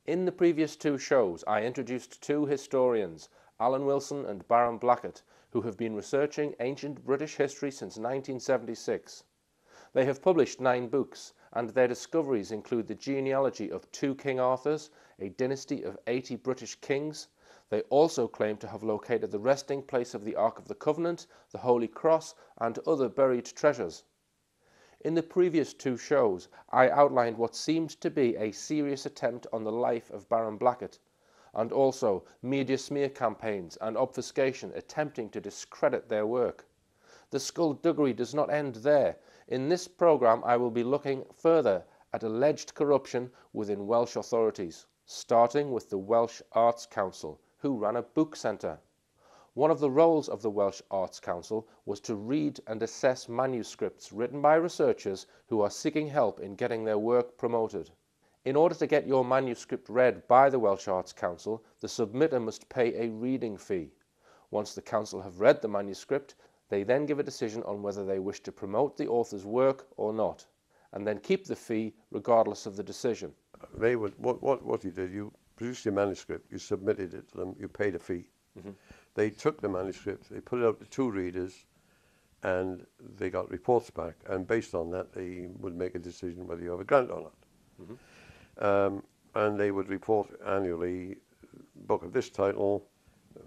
In the previous two shows, I introduced two historians, Alan Wilson and Baron Blackett, who have been researching ancient British history since 1976. They have published 9 books, and their discoveries include the genealogy of 2 King Arthurs, a dynasty of 80 British kings. They also claim to have located the resting place of the Ark of the Covenant, the Holy Cross, and other buried treasures. In the previous two shows, I outlined what seemed to be a serious attempt on the life of Baron Blackett, and also media smear campaigns and obfuscation attempting to discredit their work. The skullduggery does not end there. In this programme, I will be looking further at alleged corruption within Welsh authorities, starting with the Welsh Arts Council, who ran a book centre. One of the roles of the Welsh Arts Council was to read and assess manuscripts written by researchers who are seeking help in getting their work promoted. In order to get your manuscript read by the Welsh Arts Council, the submitter must pay a reading fee. Once the council have read the manuscript, they then give a decision on whether they wish to promote the author's work or not, and then keep the fee regardless of the decision. They would, what you did, you produced your manuscript, you submitted it to them, you paid a fee. Mm-hmm. They took the manuscript, they put it out to 2 readers, and they got reports back, and based on that they would make a decision whether you have a grant or not. Mm-hmm. And they would report annually, book of this title,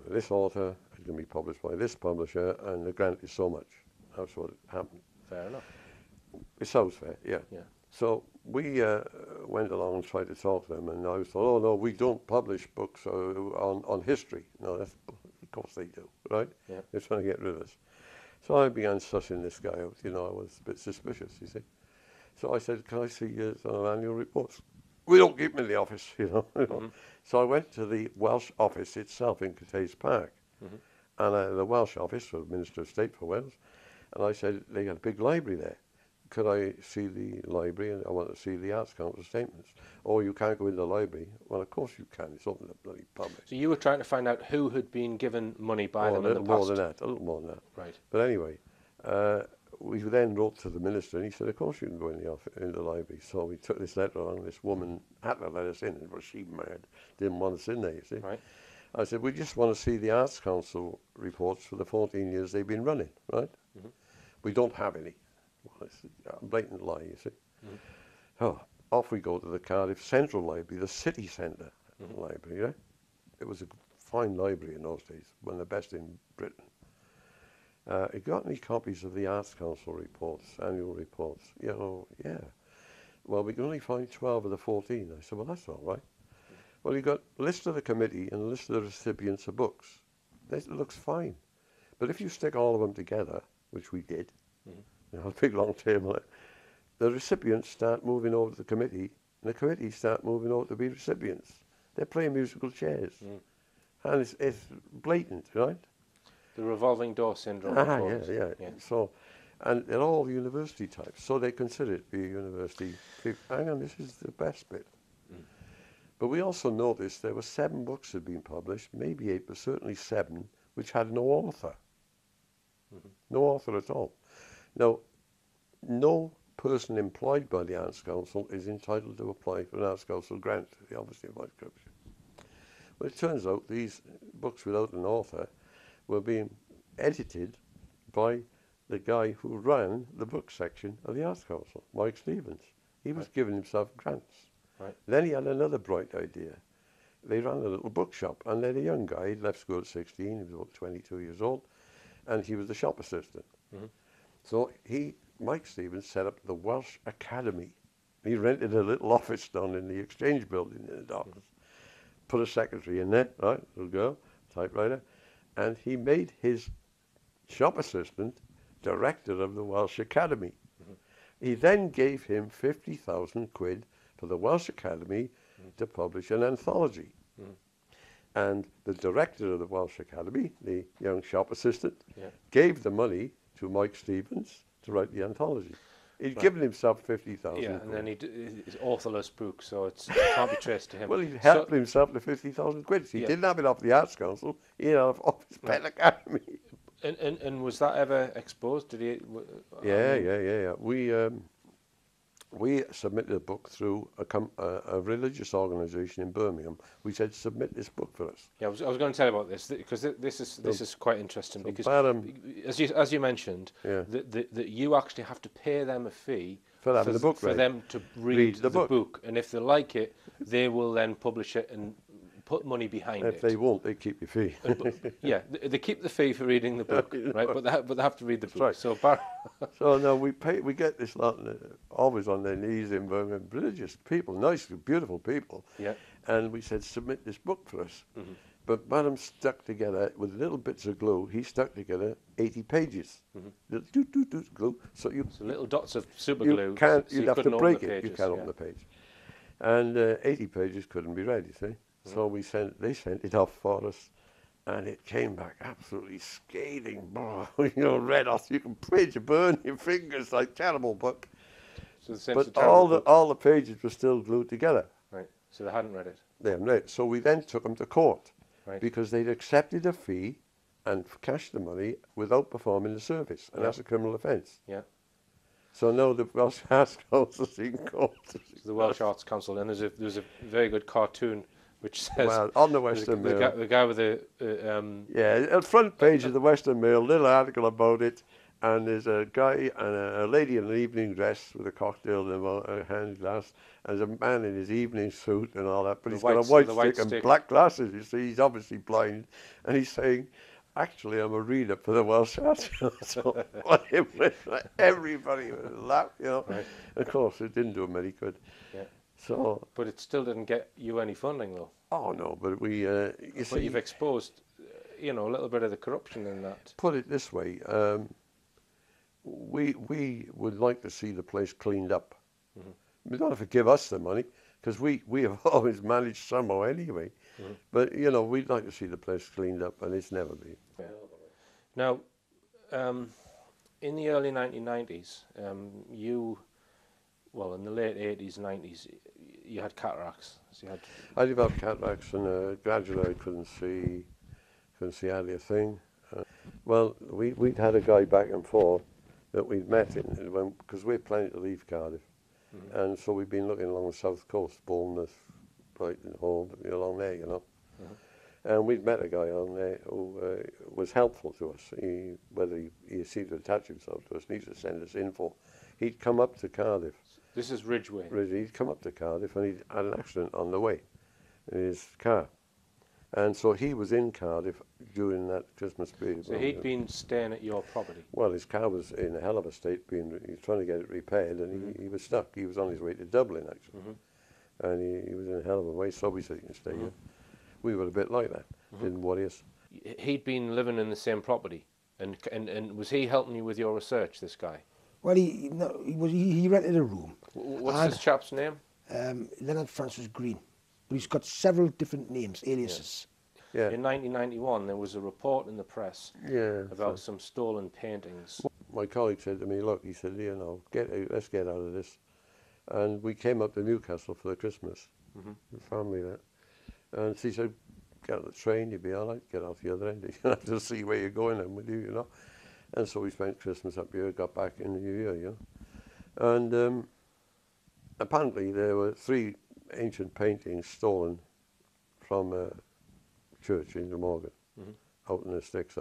this author, it's going to be published by this publisher, and the grant is so much. That's what happened. Fair enough. It sounds fair, yeah. So we went along and tried to talk to them, and I was told, oh no, we don't publish books on history. No, that's, of course they do, right? Yeah. They're trying to get rid of us. So I began sussing this guy out. You know, I was a bit suspicious, you see. So I said, can I see your annual reports? We don't keep them in the office, you know. Mm-hmm. So I went to the Welsh office itself in Cathays Park, mm-hmm. and the Welsh office, for the Minister of State for Wales, and I said, they got a big library there. Could I see the library, and I want to see the Arts Council statements? Or you can't go in the library. Well, of course you can. It's open to the bloody public. So you were trying to find out who had been given money by them in the past? A little more than that. Right. But anyway, we then wrote to the minister, and he said, of course you can go in the library. So we took this letter on. This woman had to let us in. Was she mad? Didn't want us in there, you see. Right. I said, we just want to see the Arts Council reports for the 14 years they've been running, right? Mm-hmm. We don't have any. Well, it's a blatant lie, you see. Mm-hmm. Oh, off we go to the Cardiff Central Library, the city centre library, yeah? It was a fine library in those days, one of the best in Britain. It got any copies of the Arts Council reports, annual reports? You know, yeah. Well, we can only find 12 of the 14. I said, well, that's all right. Well, you got a list of the committee and a list of the recipients of books. That looks fine. But if you stick all of them together, which we did, you know, a big long table, the recipients start moving over to the committee, and the committee start moving over to be recipients. They're playing musical chairs. And it's blatant, right? The revolving door syndrome. Yeah. So, and they're all university types, so they consider it to be a university. Hang on, this is the best bit. But we also noticed there were 7 books that had been published, maybe 8, but certainly 7, which had no author. No author at all. Now, no person employed by the Arts Council is entitled to apply for an Arts Council grant. They obviously avoid corruption. Well, it turns out these books without an author were being edited by the guy who ran the book section of the Arts Council, Mike Stevens. He was giving himself grants. Right. Then he had another bright idea. They ran a little bookshop, and then a young guy, he'd left school at 16, he was about 22 years old, and he was the shop assistant. So Mike Stevens set up the Welsh Academy. He rented a little office down in the Exchange building in the docks. Put a secretary in there, right, little girl, typewriter, and he made his shop assistant director of the Welsh Academy. He then gave him 50,000 quid for the Welsh Academy to publish an anthology. And the director of the Welsh Academy, the young shop assistant, gave the money to Mike Stevens to write the anthology. He'd given himself 50,000 Yeah, quid. and then it's authorless book, so it can't be traced to him. Well, he helped himself to 50,000 quid. He didn't have it off the Arts Council, he had it off his Pet Academy. And was that ever exposed? Did he? Yeah. We submitted a book through a religious organisation in Birmingham. We said, submit this book for us. Yeah, I was going to tell you about this because this is quite interesting, because as you mentioned, that you actually have to pay them a fee for having the book for them to read the book, and if they like it, they will then publish it and put money behind it. If they won't, they keep your fee. They keep the fee for reading the book, right? But they have to read the book. Right. So, so no, we get this lot always on their knees in Birmingham, religious people, nice, beautiful people. Yeah. And we said, submit this book for us. But Madam stuck together with little bits of glue. He stuck together 80 pages. Little glue. So little dots of super glue. You'd have to break it. You can't open the page. And 80 pages couldn't be read, you see. So they sent it off for us, and it came back absolutely scathing. Red off. You can print, you burn your fingers, like terrible book. But all the pages were still glued together. Right. So they hadn't read it. They hadn't read it. So we then took them to court, right, because they'd accepted a fee and cashed the money without performing the service, and that's a criminal offence. Yeah. So no, the Welsh Arts Council's in court. The Welsh Arts Council, and there's a very good cartoon which says, on the Western Mail, the guy with the at front page of the Western Mail, little article about it, and there's a guy and a lady in an evening dress with a cocktail in a hand glass, and there's a man in his evening suit and all that, but he's got a white stick and black glasses. You see, he's obviously blind, and he's saying, actually, I'm a reader for the Welsh Arts Council. Everybody laughed, Right. Of course, it didn't do him any good. Yeah. So, but it still didn't get you any funding, though. Oh no, but you've exposed, a little bit of the corruption in that. Put it this way, we would like to see the place cleaned up. You don't have to give us the money, because we have always managed somehow anyway. But we'd like to see the place cleaned up, and it's never been. Yeah. Now, in the early 1990s, in the late 80s, 90s, you had cataracts. So I developed cataracts, and gradually I couldn't see hardly a thing. We'd had a guy back and forth that we'd met because we're planning to leave Cardiff, and so we've been looking along the south coast, Bournemouth, Brighton, Hove, along there, And we'd met a guy on there who was helpful to us. He seemed to attach himself to us, and he used to send us info. He'd come up to Cardiff. This is Ridgeway. He'd come up to Cardiff, and he'd had an accident on the way in his car. And so he was in Cardiff during that Christmas period. So he'd been staying at your property? Well, his car was in a hell of a state. He was trying to get it repaired, and he was stuck. He was on his way to Dublin, actually. And he was in a hell of a way, so we said he can stay here. We were a bit like that. Didn't worry us. He'd been living in the same property, and was he helping you with your research, this guy? Well, he rented a room. What's this chap's name? Leonard Francis Green. But he's got several different names, aliases. Yeah. In 1991, there was a report in the press about some stolen paintings. My colleague said to me, look, he said, let's get out of this. And we came up to Newcastle for the Christmas, the family there. And she said, get on the train, you'll be all right, get off the other end. You don't have to see where you're going then with you, And so we spent Christmas up here, got back in the New Year, And apparently there were 3 ancient paintings stolen from a church in Glamorgan, out in the sticks,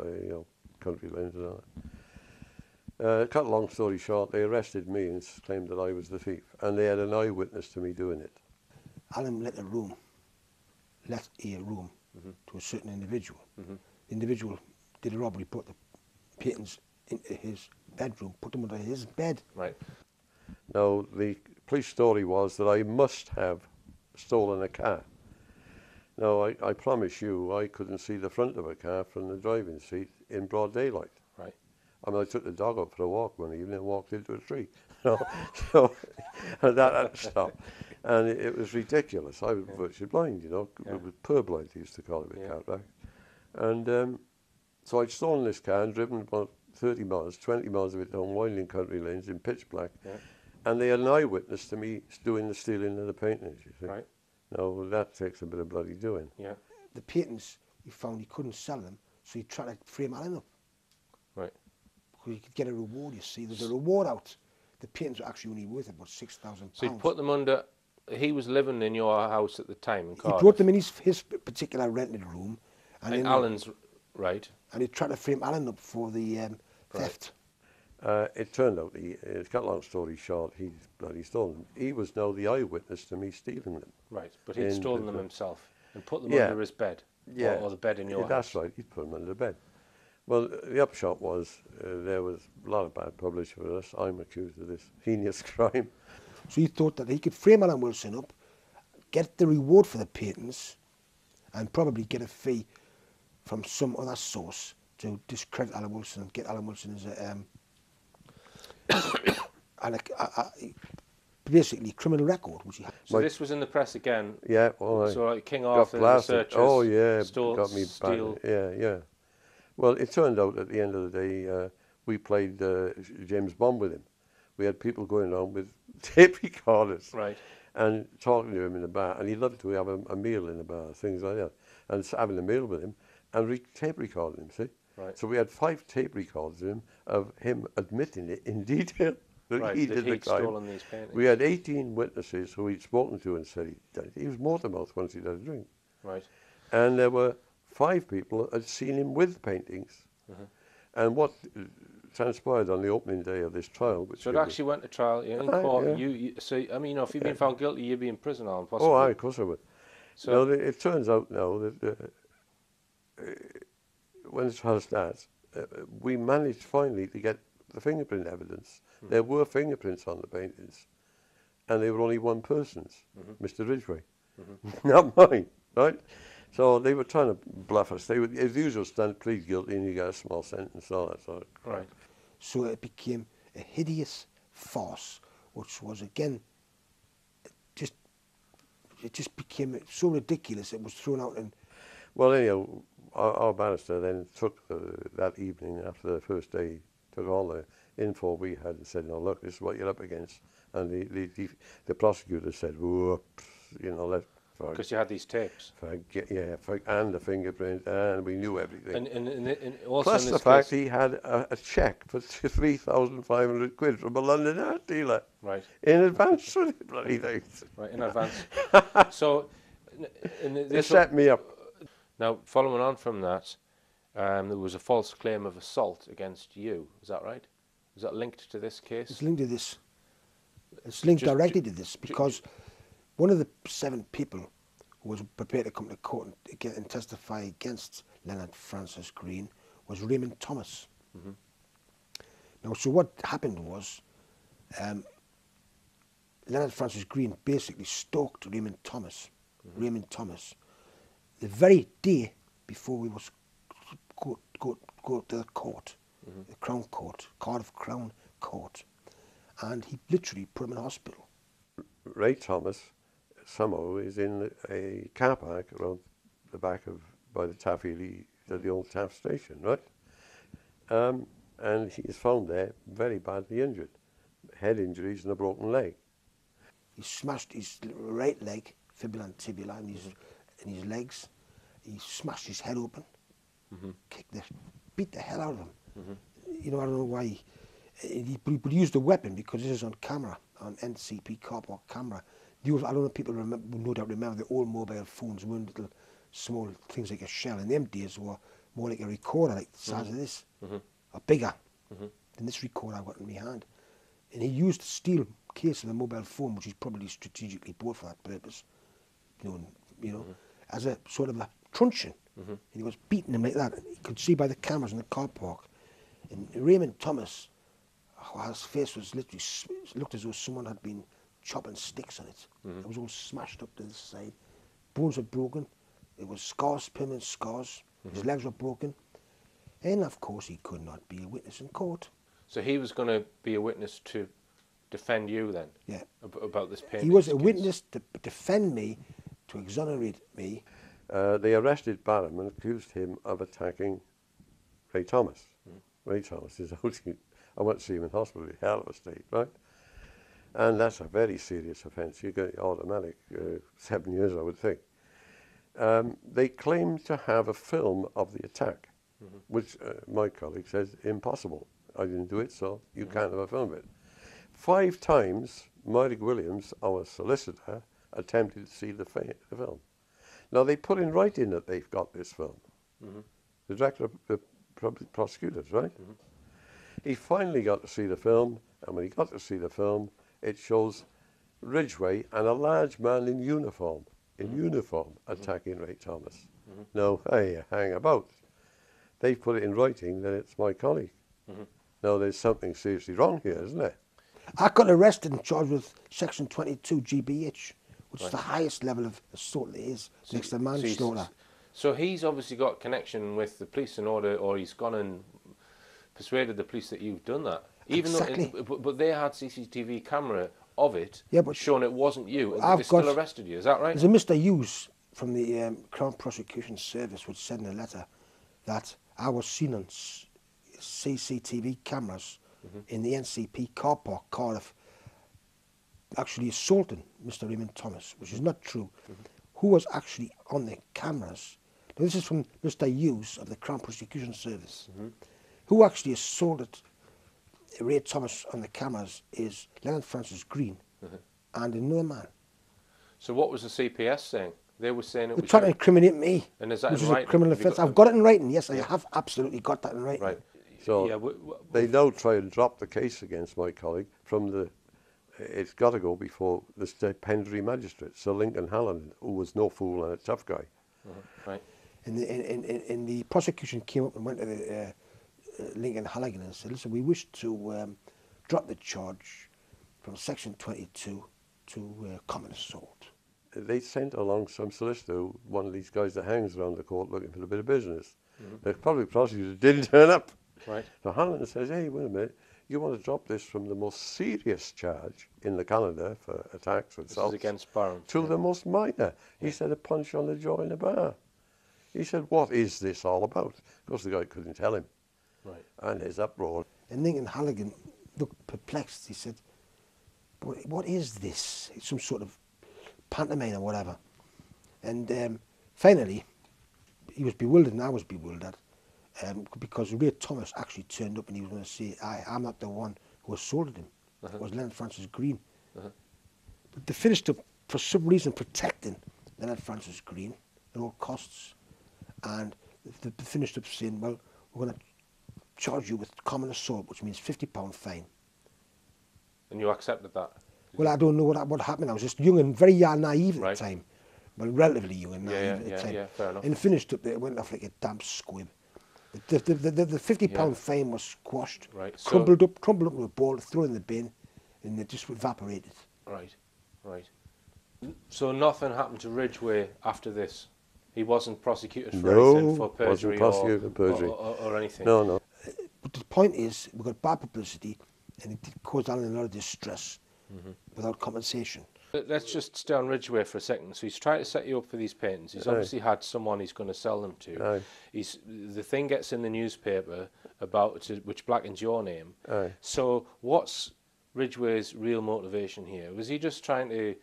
country lanes and all that. Cut a long story short, they arrested me and claimed that I was the thief, and they had an eyewitness to me doing it. Alan let a room to a certain individual. The individual did a robbery, put the paintings into his bedroom, put them under his bed. Right. Now, the police story was that I must have stolen a car. Now, I promise you, I couldn't see the front of a car from the driving seat in broad daylight. Right. I mean, I took the dog up for a walk one evening and walked into a tree. So and that had to stop. And it was ridiculous. I was virtually blind, you know. It was purblind, they used to call it with cataract. And so I'd stolen this car and driven about 30 miles, 20 miles of it down winding country lanes in pitch black. Yeah. And they had an eyewitness to me doing the stealing of the paintings, you see. Right. Now, that takes a bit of bloody doing. Yeah. The paintings, he found he couldn't sell them, so he tried to frame Alan up. Right. Because he could get a reward, you see. There's a reward out. The paintings were actually only worth about £6,000. So he put them under... He was living in your house at the time in Cardiff. He brought them in his particular rented room. And in Alan's... Right. And he tried to frame Alan up for the theft. It turned out, it's got a long story short, he's bloody stolen them. He was now the eyewitness to me stealing them. Right, but he'd stolen them himself and put them under his bed. Yeah. Or the bed in your house. That's right, he'd put them under the bed. Well, the upshot was there was a lot of bad publicity for us. I'm accused of this heinous crime. So he thought that he could frame Alan Wilson up, get the reward for the paintings, and probably get a fee from some other source to discredit Alan Wilson and get Alan Wilson as basically criminal record, which he had. So this was in the press again. Yeah, well, so like King Arthur and the Searchers. Oh yeah, got me back. Yeah. Well, it turned out at the end of the day, we played James Bond with him. We had people going around with tape recorders, right, and talking to him in the bar, and he loved to have a meal in the bar, things like that, and having a meal with him and tape recording him. See. Right. So we had 5 tape records of him admitting it in detail that he did the crime. Stolen these paintings. We had 18 witnesses who he'd spoken to and said he'd done it. He was Mortemouth once he'd had a drink. Right. And there were 5 people that had seen him with paintings. And what transpired on the opening day of this trial... Which so it actually went to trial in court. Yeah. So, I mean, if you've been found guilty, you'd be in prison on possibly. Oh, of course I would. So now, it turns out now that... when the trial starts, we managed finally to get the fingerprint evidence. There were fingerprints on the paintings, and they were only one person's, Mr. Ridgway, not mine, right? So they were trying to bluff us. They would, as usual, stand plead guilty, and you get a small sentence, all that sort of crap. Right. So it became a hideous farce, which was again, it just became so ridiculous. It was thrown out and. Well, anyhow, our barrister then took that evening after the first day, took all the info we had and said, "No, look, this is what you're up against." And the prosecutor said, "Whoops, you know, let's." Because you had these tapes. And the fingerprint, and we knew everything. And also plus the fact he had a cheque for £3,500 from a London art dealer. Right. In advance for the bloody things. Right, in advance. So, it set me up. Now, following on from that, there was a false claim of assault against you. Is that right? Is that linked to this case? It's linked to this. It's linked directly to this because one of the 7 people who was prepared to come to court and testify against Leonard Francis Green was Raymond Thomas. Now, so what happened was Leonard Francis Green basically stalked Raymond Thomas. Raymond Thomas. The very day before we was go to the court, the Crown Court, Cardiff Crown Court, and he literally put him in hospital. Ray Thomas somehow is in a car park around the back of, by the Taffy, the old Taff station, right? And he is found there very badly injured, head injuries and a broken leg. He smashed his right leg, fibula and tibula, and his legs. He smashed his head open, beat the hell out of him. You know, I don't know why. He used a weapon because this is on camera, on NCP car park camera. I don't know if people no doubt remember the old mobile phones weren't little small things like a shell. In them days were more like a recorder, like the size of this, or bigger than this recorder I've got in my hand. And he used the steel case of the mobile phone, which he's probably strategically bought for that purpose, you know, as a sort of a truncheon. And he was beating him like that. You could see by the cameras in the car park. And Raymond Thomas, his face was literally, looked as though someone had been chopping sticks on it. It was all smashed up to the side. Bones were broken. It was scars, permanent scars. His legs were broken. And, of course, he could not be a witness in court. So he was going to be a witness to defend you then? Yeah. About this painting? He was a case. witness to defend me, to exonerate me. They arrested Barham and accused him of attacking Ray Thomas. Ray Thomas is I went to see him in hospital, in hell of a state, right? And that's a very serious offence. You get automatic 7 years, I would think. They claimed to have a film of the attack, which my colleague says impossible. I didn't do it, so you can't have a film of it. 5 times, Mike Williams, our solicitor, attempted to see the film. Now, they put in writing that they've got this film. The director of the prosecutors, right? He finally got to see the film, and when he got to see the film, it shows Ridgway and a large man in uniform, attacking Ray Thomas. Now, hey, hang about. They've put it in writing that it's my colleague. Now, there's something seriously wrong here, isn't there? I got arrested and charged with Section 22 GBH, which is the highest level of assault there is, next to manslaughter. So he's obviously got connection with the police in order, or he's gone and persuaded the police that you've done that. Even exactly. though, but they had CCTV camera of it, but showing it wasn't you, and they still arrested you. Is that right? There's a Mr. Hughes from the Crown Prosecution Service which said in a letter that I was seen on CCTV cameras in the NCP car park, Cardiff, actually assaulting Mr. Raymond Thomas, which is not true. Who was actually on the cameras? Now, this is from Mr. Hughes of the Crown Prosecution Service. Who actually assaulted Ray Thomas on the cameras is Leonard Francis Green and another man. So what was the CPS saying? They were saying it was trying to incriminate me, and is that which in is writing? a criminal offence. I've got it in writing, yes, I have absolutely got that in writing. Right. So yeah, they now try and drop the case against my colleague from the... It's got to go before the state penitentiary magistrate, Sir Lincoln Halloran, who was no fool and a tough guy. Right. And the prosecution came up and went to the Lincoln Halligan and said, listen, we wish to drop the charge from Section 22 to common assault. They sent along some solicitor, one of these guys that hangs around the court looking for a bit of business. The public prosecutor didn't turn up. Right. So Halloran says, hey, wait a minute, you want to drop this from the most serious charge in the calendar for attacks and assaults against Barham, to the most minor. He said a punch on the jaw in a bar. He said, what is this all about? Of course, the guy couldn't tell him. Right. And his uproar. And Lincoln Halligan looked perplexed. He said, what is this? It's some sort of pantomime or whatever. And finally, he was bewildered and I was bewildered because Ray Thomas actually turned up and he was going to say, I'm not the one who assaulted him. It was Leonard Francis Green. But they finished up, for some reason, protecting Leonard Francis Green at all costs. And they finished up saying, well, we're going to charge you with common assault, which means £50 fine. And you accepted that? Well, I don't know what happened. I was just young and very naive at the time. Well, relatively young and naive at the time. Yeah, fair enough. And finished up, it went off like a damp squib. The £50 fine was squashed, right. crumbled up into a ball, thrown in the bin, and it just evaporated. Right, right. So nothing happened to Ridgway after this? He wasn't prosecuted for anything, for perjury, or anything? No, no. But the point is, we got bad publicity, and it caused Alan a lot of distress without compensation. Let's just stay on Ridgway for a second. So he's trying to set you up for these paintings. He's obviously had someone he's going to sell them to. The thing gets in the newspaper about which blackens your name. So what's Ridgway's real motivation here? Was he just trying to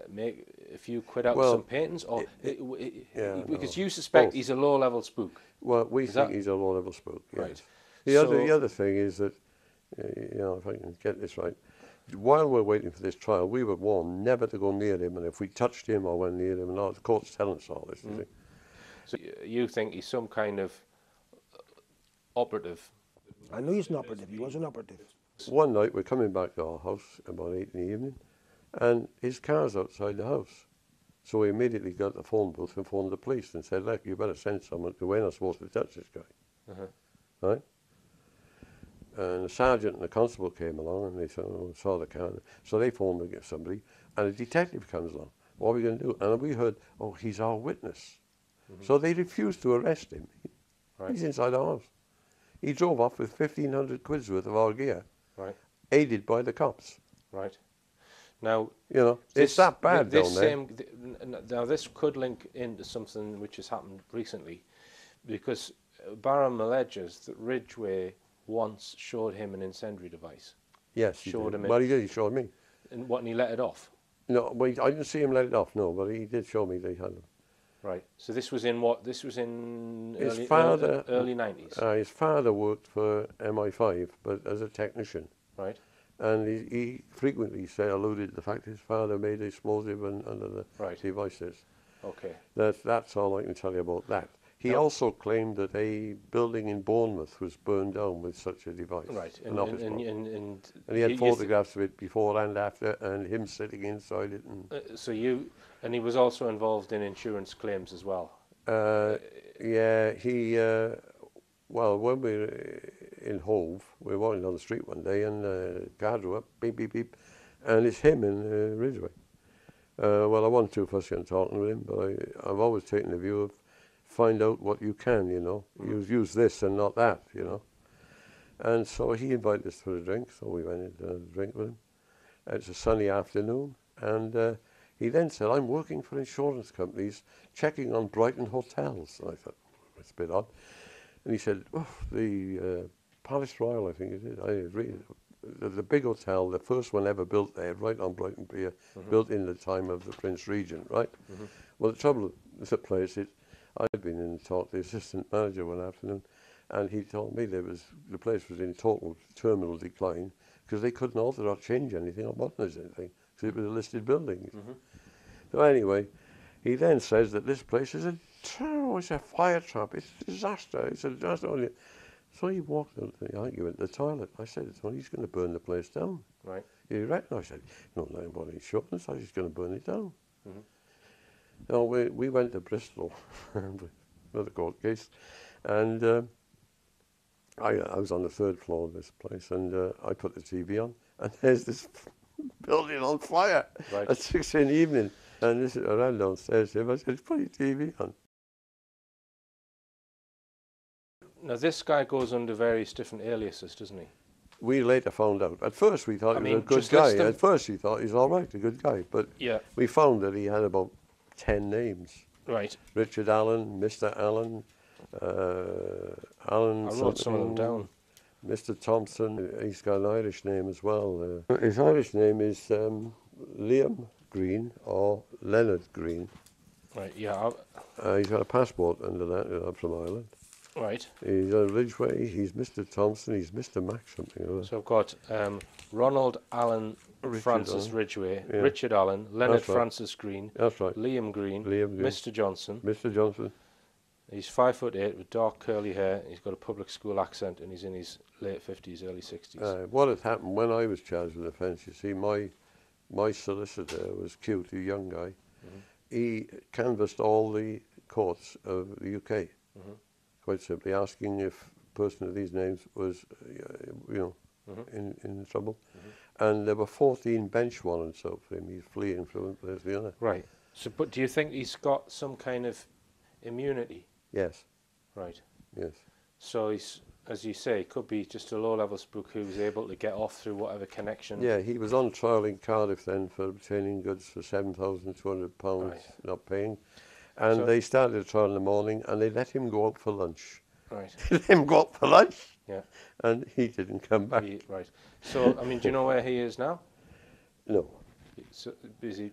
make a few quid out of some paintings, or because you suspect he's a low-level spook? Well, we think he's a low-level spook. Yes. Right. The other thing is that, if I can get this right, while we're waiting for this trial, we were warned never to go near him, and if we touched him or went near him, and the court's telling us all this. So you think he's some kind of operative? I know he's an operative. He was an operative. One night we're coming back to our house about 8 in the evening, and his car's outside the house. So we immediately got the phone booth and phoned the police and said, look, you better send someone, because we're not supposed to touch this guy. Right? And the sergeant and the constable came along and they saw the car. So they phoned somebody, and a detective comes along. what are we going to do? And we heard, oh, he's our witness. So they refused to arrest him. Right. He's inside the house. He drove off with 1,500 quid's worth of our gear, right, aided by the cops. right. Now, you know, it's that bad down there. Now, this could link into something which has happened recently, because Barham alleges that Ridgway once showed him an incendiary device. Yes, he did. Well, he did. He showed me. And what? And he let it off. No, well, I didn't see him let it off. No, but he did show me they had them. Right. So this was in what? This was in His early 90s. His father worked for MI5, but as a technician. Right. And he frequently alluded to the fact his father made explosive under the devices. Okay. That's all I can tell you about that. He also claimed that a building in Bournemouth was burned down with such a device. Right. And he had photographs of it before and after, and him sitting inside it. And and he was also involved in insurance claims as well. Yeah, well, when we were in Hove, we were walking down the street one day, and a car drove up, beep, beep, beep, and it's him in Ridgway. Well, I wasn't too fussy on talking with him, but I've always taken the view of find out what you can, you know. Use this and not that, you know. And so he invited us for a drink, so we went in to have a drink with him. It's a sunny afternoon, and he then said, I'm working for insurance companies, checking on Brighton hotels. And I thought, it's a bit odd. And he said, oh, the Palace Royal, I think it is. The big hotel, the first one ever built there, right on Brighton Pier, built in the time of the Prince Regent, right? Well, the trouble with the place is, I'd been in to talk to the assistant manager one afternoon, and he told me the place was in total terminal decline because they couldn't alter or change anything or modernize anything because it was a listed building. So anyway, he then says that this place is it's a fire trap, it's a disaster, it's a disaster. So he walked out to the argument, the toilet. I said, he's going to burn the place down. Right. You reckon? I said, no, nothing about insurance, I was going to burn it down. No, we went to Bristol, another court case, and I was on the third floor of this place, and I put the TV on, and there's this building on fire at 6 in the evening. And I ran downstairs to him, I said, put your TV on. Now this guy goes under various different aliases, doesn't he? We later found out. At first we thought he was a good guy. At first we thought he's all right, a good guy. But we found that he had about 10 names. Right. Richard Allen, Mr. Allen, Allen. I wrote some of them down. Mr. Thompson, he's got an Irish name as well. His Irish name is Liam Green or Leonard Green. Right, yeah. He's got a passport under that from Ireland. Right. He's on Ridgway, he's Mr. Thompson, he's Mr. Max something or other. So I've got Ronald Allen Francis Ridgway, Richard Allen, Leonard Francis Green, Liam Green, Mr. Johnson. Mr. Johnson. He's 5'8" with dark curly hair, he's got a public school accent, and he's in his late 50s, early 60s. What had happened when I was charged with the offence, you see, my solicitor was cute, a young guy. He canvassed all the courts of the UK. Quite simply asking if a person of these names was, in trouble. And there were 14 bench warrants out for him. He's fleeing from one place to the other. Right. So, but do you think he's got some kind of immunity? Yes. Right. Yes. So he's, as you say, could be just a low-level spook who was able to get off through whatever connection. Yeah, he was on trial in Cardiff then for obtaining goods for £7,200, not paying. And they started a trial in the morning, and they let him go out for lunch. Right. They let him go out for lunch? Yeah. And he didn't come back. Right. So, I mean, do you know where he is now? No. So, is he,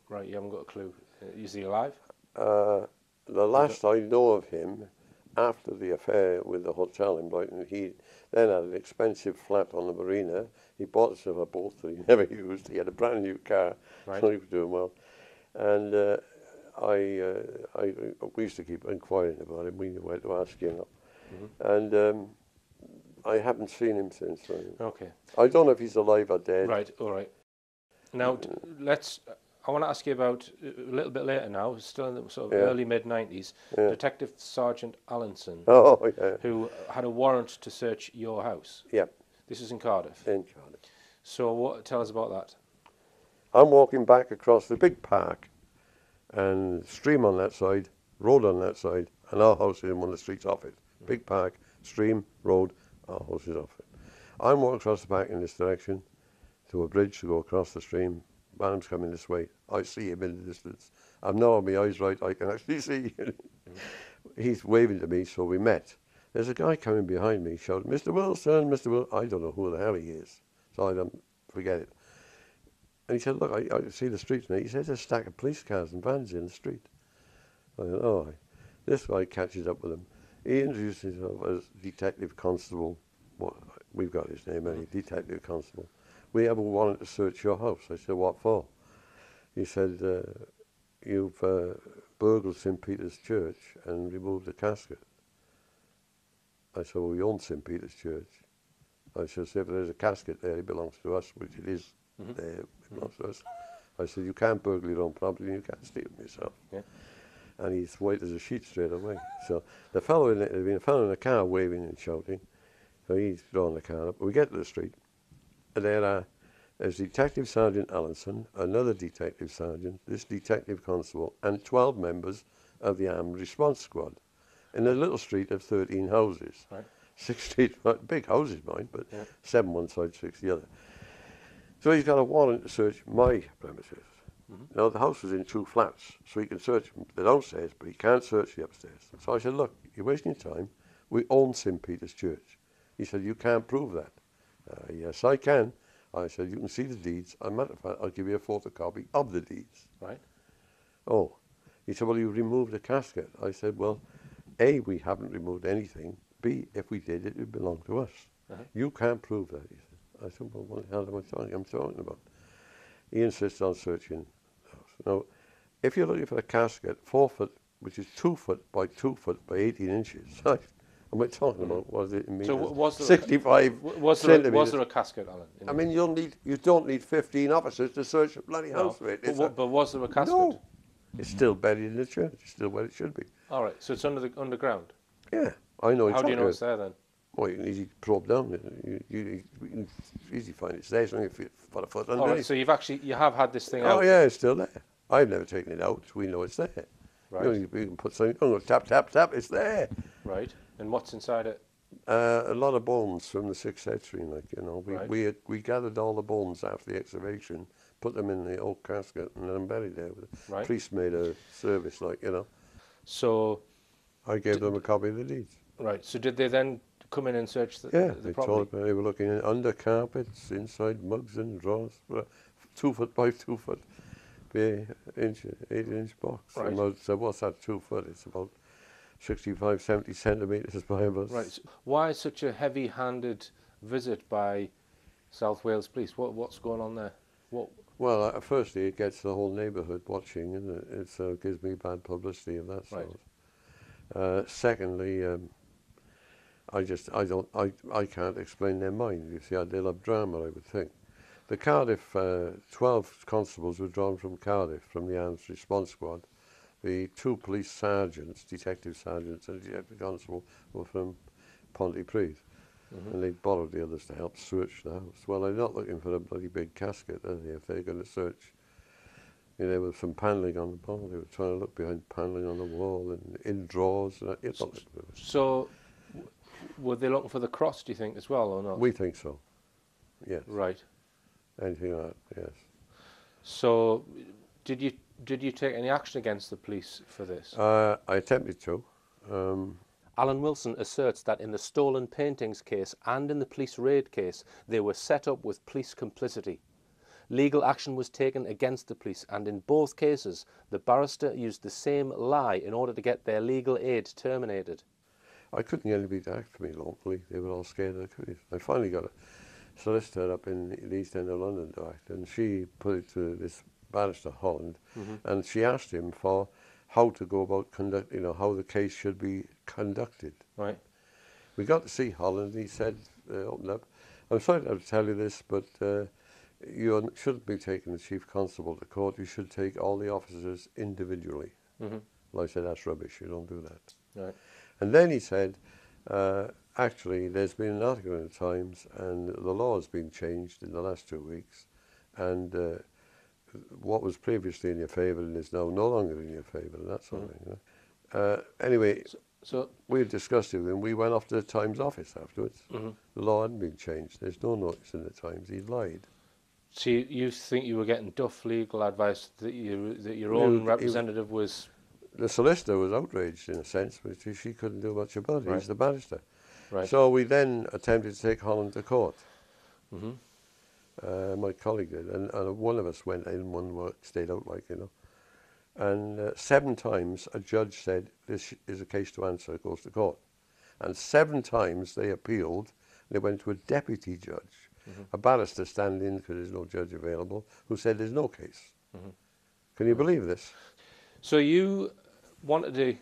right, you haven't got a clue. Is he alive? The last I know of him, after the affair with the hotel in Brighton, he then had an expensive flat on the marina. He bought himself a boat that he never used. He had a brand new car, so he was doing well. And we used to keep inquiring about him. We knew where to ask, you know. And I haven't seen him since. Okay. I don't know if he's alive or dead. Right, all right. Now, I want to ask you about, a little bit later now, still in the sort of early, mid-90s, Detective Sergeant Allinson, who had a warrant to search your house. Yeah. This is in Cardiff? In Cardiff. So tell us about that. I'm walking back across the big park and stream on that side, road on that side, and our house is in one of the streets off it. Big park, stream, road, our house is off it. I'm walking across the park in this direction to a bridge to go across the stream. Madam's coming this way. I see him in the distance. I've now on my eyes right, I can actually see. He's waving to me, so we met. There's a guy coming behind me shouting, Mr. Wilson, Mr. Wilson. I don't know who the hell he is, so I don't forget it. And he said, look, I see the streets now. He said, there's a stack of police cars and vans in the street. I said, oh, this guy catches up with him. He introduced himself as Detective Constable. Well, we've got his name, anyway, Detective Constable. We ever wanted to search your house. I said, what for? He said, you've burgled St. Peter's Church and removed the casket. I said, well, we own St. Peter's Church. I said, if there's a casket there, it belongs to us, which it is. There, it belongs to us. I said, you can't burgle your own property and you can't steal it yourself. Yeah. And he's white as a sheet straight away. So the fellow in it, there'd been a fellow in a car waving and shouting. So he's drawing the car up. We get to the street, and there's Detective Sergeant Allinson, another Detective Sergeant, this Detective Constable, and 12 members of the Armed Response Squad in a little street of 13 houses. Right. 6 streets, big houses, mind, but 7 one side, 6 the other. So he's got a warrant to search my premises. Now, the house was in 2 flats, so he can search the downstairs, but he can't search the upstairs. So I said, look, you're wasting your time. We own St. Peter's Church. He said, you can't prove that. Yes, I can. I said, you can see the deeds. As a matter of fact, I'll give you a photocopy of the deeds. Right. Oh. He said, well, you removed the casket. I said, well, A, we haven't removed anything. B, if we did, it would belong to us. You can't prove that, he said. I said, well, what the hell am I talking about? He insists on searching. Now, if you're looking for a casket, 4 foot, which is 2 foot by 2 foot by 18 inches, am I talking about? What does it mean? So was there 65 centimetres. Was there a casket, Alan? I mean, you don't need 15 officers to search a bloody house for it. But was there a casket? No. It's still buried in the church. It's still where it should be. All right, so it's underground? Yeah, I know. How do you know it's there then? Well, you can easily probe down. You can easily find it's there. It's only for a foot underneath. All right, so you have had this thing out? Oh yeah, it's still there. I've never taken it out. We know it's there. Right. You can put something. Oh, tap, tap, tap. It's there. Right. And what's inside it? A lot of bones from the 6th century. Right. We gathered all the bones after the excavation, put them in the oak casket, and then buried there. The priest made a service, So I gave them a copy of the deeds. Right. So did they then come in and search the they property? They were looking in under carpets, inside mugs and drawers. 2 foot by 2 foot, be 8-inch box. Right. So what's that, 2 foot? It's about 65, 70 centimetres by about. Right. So why such a heavy-handed visit by South Wales Police? What's going on there? Well, firstly, it gets the whole neighbourhood watching, and it gives me bad publicity of that sort. Right. Secondly, I can't explain their mind. You see, they love drama, I would think. The Cardiff, 12 constables were drawn from Cardiff, from the Armed Response Squad. The 2 police sergeants, detective sergeants and detective constable, were from Pontypridd. And they borrowed the others to help search the house. Well, they're not looking for a bloody big casket, are they, if they're going to search? There was some panelling on the wall. They were trying to look behind panelling on the wall and in drawers. So, were they looking for the cross, do you think, as well, or not? We think so, yes. Right. Anything like that, yes. So, did you take any action against the police for this? I attempted to. Alan Wilson asserts that in the stolen paintings case and in the police raid case, they were set up with police complicity. Legal action was taken against the police, and in both cases, the barrister used the same lie in order to get their legal aid terminated. I couldn't get anybody to act for me locally. They were all scared of the police. I finally got a solicitor up in the East End of London to act, and she put it to this barrister Holland, and she asked him for how to go about how the case should be conducted. Right. We got to see Holland, and he said, opened up, I'm sorry to have to tell you this, but you shouldn't be taking the chief constable to court. You should take all the officers individually. Well, I said, that's rubbish. You don't do that. Right. And then he said, actually, there's been an article in the Times, and the law has been changed in the last 2 weeks, and what was previously in your favour and is now no longer in your favour, and that sort of thing. You know? Anyway, so we discussed it with him. We went off to the Times office afterwards. The law hadn't been changed. There's no notice in the Times. He'd lied. so you think you were getting duff legal advice that your own representative was... The solicitor was outraged in a sense, but she couldn't do much about it. Right. He's the barrister. Right. So we then attempted to take Holland to court. My colleague did, and one of us went in, one stayed out, like, you know. And 7 times a judge said, this is a case to answer, it goes to court. And 7 times they appealed, they went to a deputy judge, a barrister standing because there's no judge available, who said there's no case. Can you believe this? So you wanted to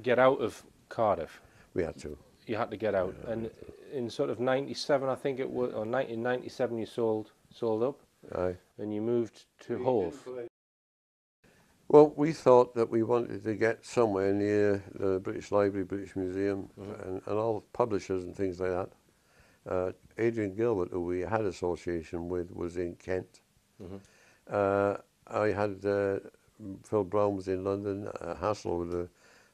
get out of Cardiff. We had to. You had to get out, and in sort of 97, I think it was, or 1997, you sold up, Aye. and you moved to Hove. Well, we thought that we wanted to get somewhere near the British Library, British Museum, and all publishers and things like that. Adrian Gilbert, who we had association with, was in Kent. I had Phil Brown was in London. Hassel with the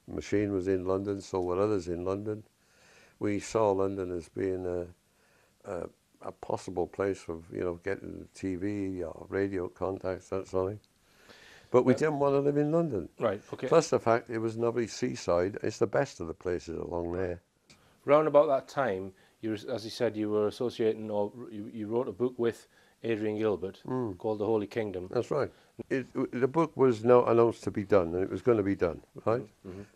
machine was in London. So were others in London. We saw London as being a possible place for, you know, getting TV or radio contacts, that sort of thing. But we didn't want to live in London. Right. Okay. Plus the fact it was Nubby seaside. It's the best of the places along there. Round about that time, you, as you said, you were associating, or you wrote a book with Adrian Gilbert called The Holy Kingdom. That's right. The book was now announced to be done, and it was going to be done, right?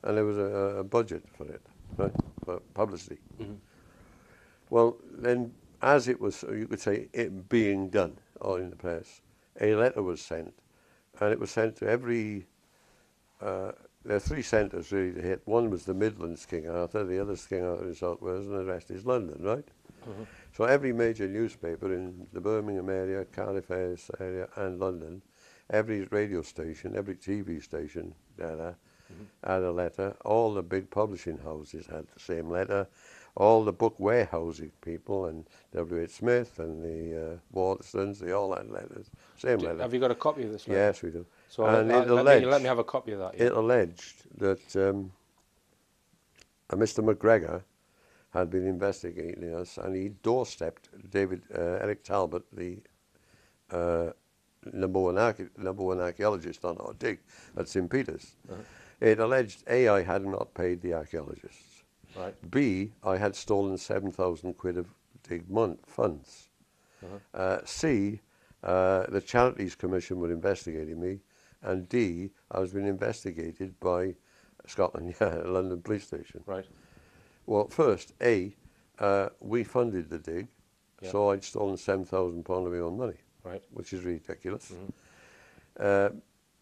And there was a budget for it, right, for publicity. Well, then, as it was, you could say, it being done, or in the press, a letter was sent, and it was sent to every... there are 3 centres really to hit. One was the Midlands, King Arthur, the other is King Arthur in South Wales, and the rest is London, right? So every major newspaper in the Birmingham area, Cardiff area, and London, every radio station, every TV station had a letter. All the big publishing houses had the same letter. All the book warehousing people, and W.H. Smith and the Waterstones, they all had letters. Same letter. Have you got a copy of this letter? Yes, we do. So and let me have a copy of that. Yeah. It alleged that Mr. McGregor had been investigating us, and he doorstepped Eric Talbot, the number one archaeologist on our dig at St. Peter's. It alleged A, I had not paid the archaeologists. Right. B, I had stolen 7,000 quid of dig funds. C, the Charities Commission were investigating me, and D, I was being investigated by Scotland Yard, London Police Station. Right. Well, first, A, we funded the dig, so I'd stolen £7,000 of my own money, right, which is ridiculous.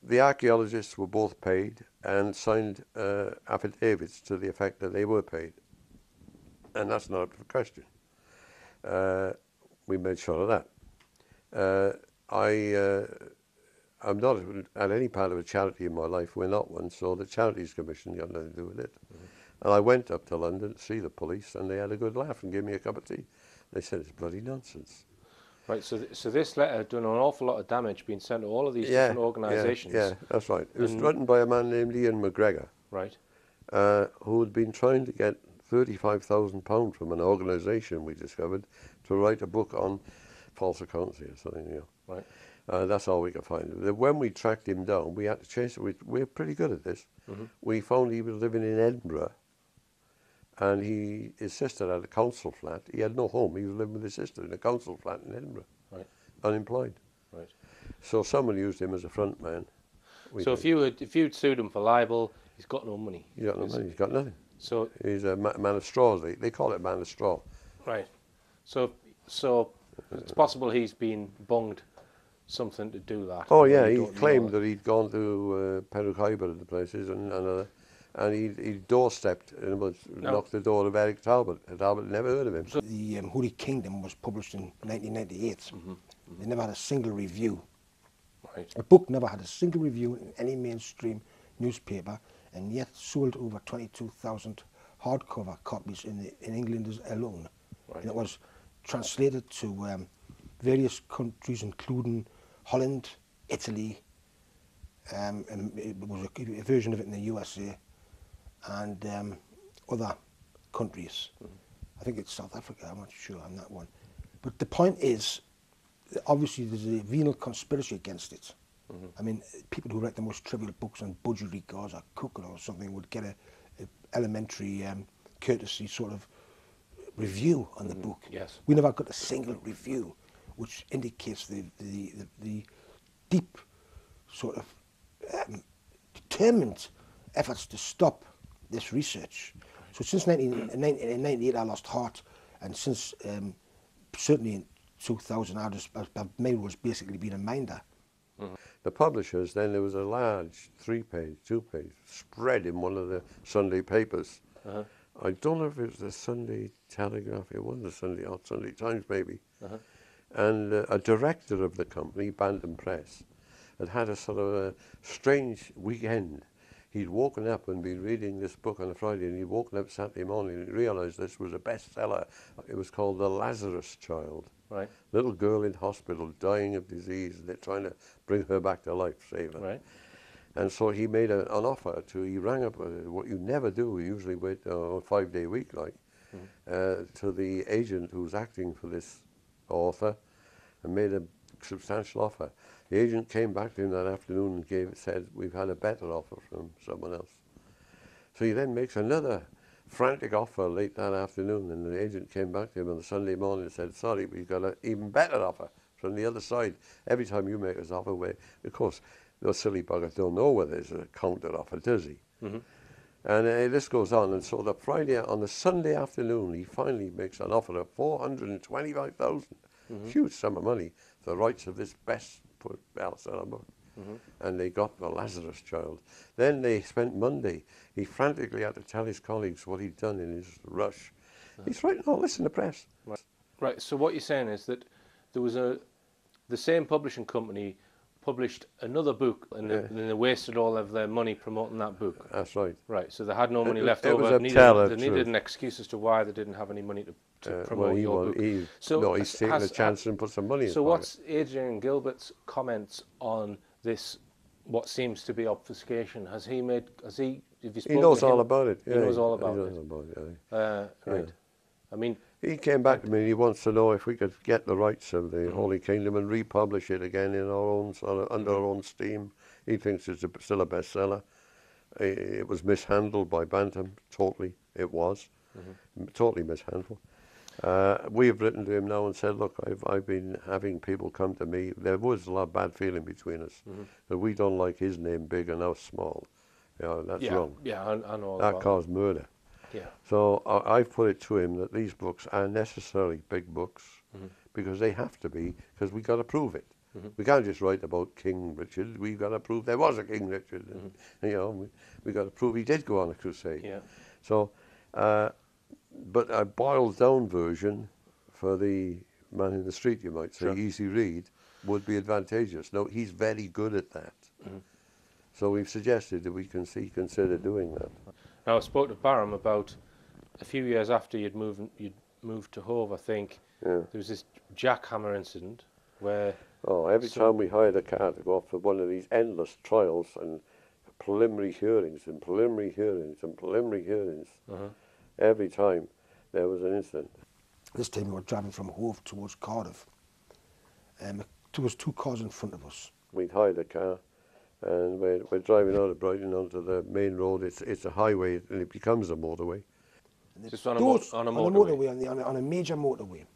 The archaeologists were both paid and signed affidavits to the effect that they were paid, and that's not up for question. We made sure of that. I'm not at any part of a charity in my life. We're not one, so the Charities Commission got nothing to do with it. And I went up to London to see the police, and they had a good laugh and gave me a cup of tea. They said, it's bloody nonsense. Right, so this letter had done an awful lot of damage, being sent to all of these different organisations. Yeah, that's right. It was written by a man named Ian McGregor, right, who had been trying to get £35,000 from an organisation we discovered to write a book on false accountancy or something, you know. Right. That's all we could find. When we tracked him down, we had to chase it. We're pretty good at this. We found he was living in Edinburgh, and his sister had a council flat. He had no home. He was living with his sister in a council flat in Edinburgh, right, unemployed. right. So someone used him as a front man. So if you'd sued him for libel, he's got no money. He's got no money. He's got nothing. So he's a man of straw. They call it man of straw. Right. So it's possible he's been bunged something to do that. Oh yeah, he claimed that he'd gone to Penrith Hyber and the places, and he doorstepped, in other words, knocked the door of Eric Talbot. Talbot never heard of him. So the Holy Kingdom was published in 1998. They never had a single review. Right. A book never had a single review in any mainstream newspaper, and yet sold over 22,000 hardcover copies in England alone. Right. And it was translated to various countries, including Holland, Italy, and it was a version of it in the USA, and other countries. I think it's South Africa, I'm not sure on that one. But the point is, obviously there's a venal conspiracy against it. I mean, people who write the most trivial books on budgetary cars or cooking or something would get a elementary courtesy sort of review on the book. Yes. We never got a single review, which indicates the deep sort of determined efforts to stop this research. So since 1998 I lost heart, and since certainly in 2000 my role has basically been a minder. The publishers, then there was a large 3-page, 2-page spread in one of the Sunday papers. I don't know if it was the Sunday Telegraph, it wasn't the Sunday Times maybe. And a director of the company, Bantam Press, had a sort of a strange weekend. He'd woken up and been reading this book on a Friday, and he'd woken up Saturday morning and realised this was a bestseller. It was called The Lazarus Child. Right. Little girl in hospital, dying of disease, and they're trying to bring her back to life, save her. Right. And so he made an offer he rang up, what you never do, you usually wait a 5-day week, like, to the agent who's acting for this author, and made a substantial offer. The agent came back to him that afternoon and said, we've had a better offer from someone else. So he then makes another frantic offer late that afternoon, and the agent came back to him on the Sunday morning and said, sorry, we've got an even better offer from the other side. Every time you make us offer, of course, those silly buggers don't know whether there's a counter offer, does he? And this goes on, and so on the Sunday afternoon, he finally makes an offer of $425,000, huge sum of money, for the rights of this bestseller book. And they got The Lazarus Child. Then they spent Monday. He frantically had to tell his colleagues what he'd done in his rush. He's writing all this in the press. Right, so what you're saying is that there was the same publishing company published another book, and they wasted all of their money promoting that book. That's right. Right, so they had no money left over. They needed an excuse as to why they didn't have any money to promote your book. He's taken a chance and put some money in. So what's Adrian Gilbert's comments on this, what seems to be obfuscation? He knows all about it. He knows all about it. Right. I mean, he came back to me and he wants to know if we could get the rights of the Holy Kingdom and republish it again in our own under our own steam. He thinks it's still a bestseller. It was mishandled by Bantam, totally. It was totally mishandled. We've written to him now and said, look, I've been having people come to me. There was a lot of bad feeling between us. That we don't like his name big and us small. You know, that's wrong. Yeah, I know. That caused murder. Yeah. So I've put it to him that these books are necessarily big books because they have to be, because we've got to prove it. We can't just write about King Richard. We've got to prove there was a King Richard. And, you know, we've got to prove he did go on a crusade. Yeah. So, but a boiled down version for the man in the street, you might say, easy read, would be advantageous. No, he's very good at that. So we've suggested that we can consider doing that. Now I spoke to Barham about a few years after you'd moved to Hove, I think. There was this jackhammer incident where... Oh, every time we hired a car to go off for one of these endless trials and preliminary hearings and preliminary hearings and preliminary hearings, every time there was an incident. This time we were driving from Hove towards Cardiff. There was 2 cars in front of us. We'd hired a car and we're driving out of Brighton onto the main road. It's a highway and it becomes a motorway. Just on a motorway? On a major motorway.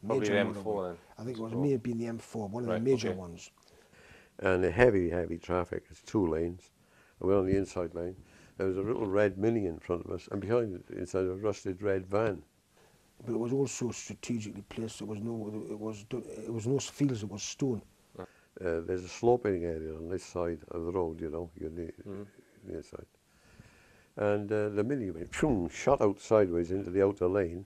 Probably the M4 then? I think it may have been the M4, one of the major ones. And a heavy traffic. It's 2 lanes. And we're on the inside lane. There was a little red Mini in front of us, and behind it, inside a rusted red van. But it was also strategically placed. It was no fields. It was stone. There's a sloping area on this side of the road. You know, you're the inside. And the Mini went shot out sideways into the outer lane.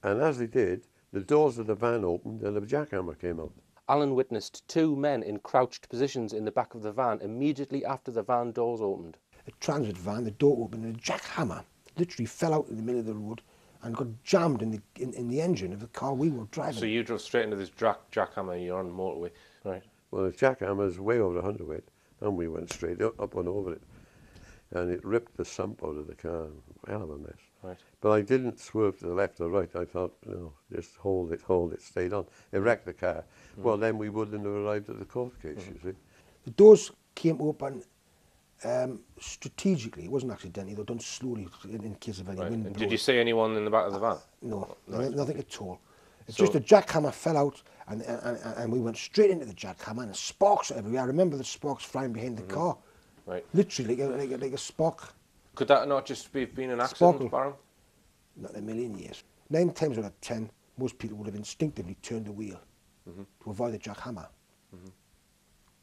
And as they did, the doors of the van opened and the jackhammer came out. Alan witnessed 2 men in crouched positions in the back of the van immediately after the van doors opened. A transit van, the door opened and a jackhammer literally fell out in the middle of the road and got jammed in the engine of the car we were driving. So you drove straight into this jackhammer, you're on the motorway, right? Well, the jackhammer's way over 100 weight, and we went straight up and over it. And it ripped the sump out of the car. Hell of a mess. Right. But I didn't swerve to the left or right. I thought, no, just hold it, stayed on. It wrecked the car. Well, then we wouldn't have arrived at the court case, you see. The doors came open strategically. It wasn't accidentally. They were done slowly in case of any wind. And did you see anyone in the back of the van? No, Right. nothing at all. It's So- just the jackhammer fell out, and we went straight into the jackhammer, and the sparks everywhere. I remember the sparks flying behind the car. Right. Literally, like a spark. Could that not just been an accident, Sparkle. Baron? Not in a million years. 9 times out of 10, most people would have instinctively turned the wheel to avoid the jackhammer.